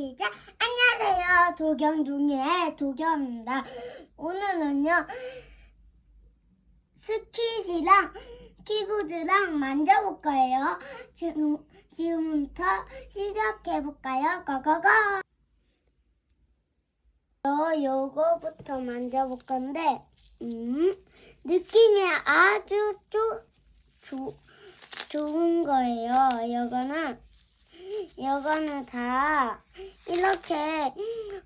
시작! 안녕하세요. 도겸둥이의 도겸입니다. 오늘은요, 스킷이랑 키보드랑 만져볼 거예요. 지금부터 시작해볼까요? 고고고! 요거부터 만져볼 건데, 느낌이 아주 좋은 거예요. 이거는 다 이렇게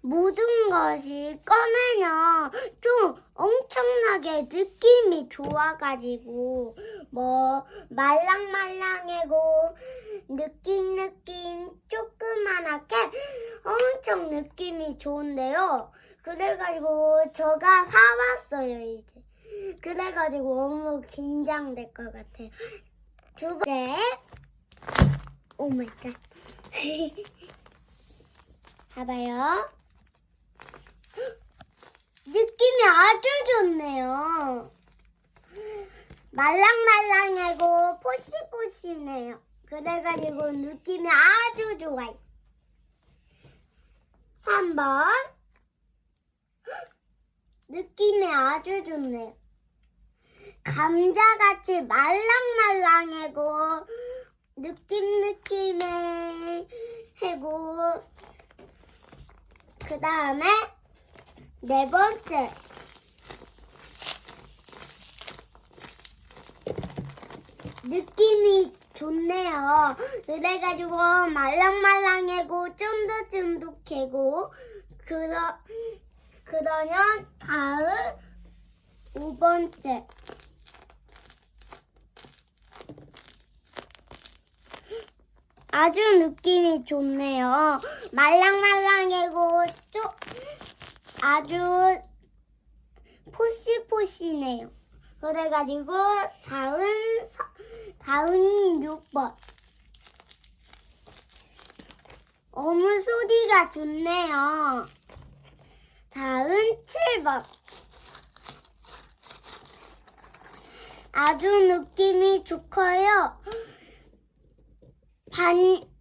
모든 것이 꺼내면 좀 엄청나게 느낌이 좋아가지고 말랑말랑하고 느낌 조그만하게 엄청 느낌이 좋은데요. 그래가지고 제가 사왔어요 이제. 그래가지고 너무 긴장될 것 같아요. 두 번째, 오 마이 갓. 봐봐요. 느낌이 아주 좋네요. 말랑말랑하고 포시포시네요. 그래가지고 느낌이 아주 좋아요. 3번. 느낌이 아주 좋네요. 감자같이 말랑말랑하고 느낌해 하고 그 다음에 네 번째 느낌이 좋네요. 그래가지고 말랑말랑하고 쫀득쫀득하고 그러면 다음 5번째 아주 느낌이 좋네요. 말랑말랑하고 아주 포시포시네요. 그래가지고 다음 6번. 어무 소리가 좋네요. 다음 7번. 아주 느낌이 좋고요.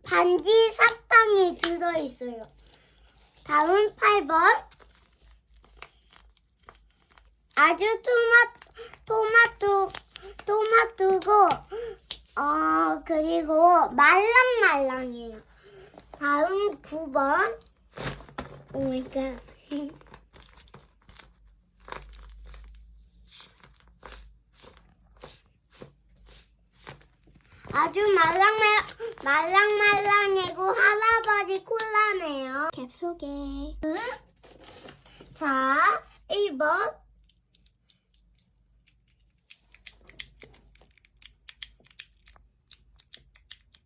반지 사탕이 들어있어요. 다음 8번. 아주 토마토고 그리고 말랑말랑해요. 다음 9번. 오 마이 갓. 아주 말랑말랑하고 할아버지 콜라네요. 캡 소개. 자, 1번.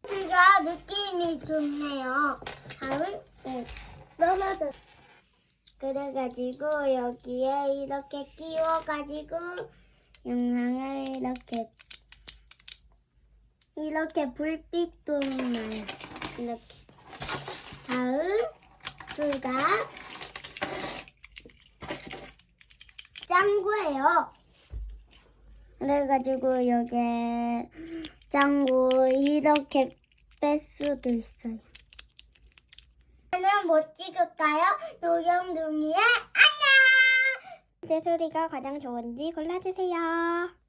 우리가 느낌이 좋네요. 다음, 떨어져. 그래가지고 여기에 이렇게 끼워가지고 영상을 이렇게 불빛도 나요. 이렇게. 다음 둘 다 짱구예요. 그래가지고 여기에 짱구 이렇게 뺄 수도 있어요. 저는 뭐 찍을까요? 도겸둥이의 안녕! 제 소리가 가장 좋은지 골라주세요.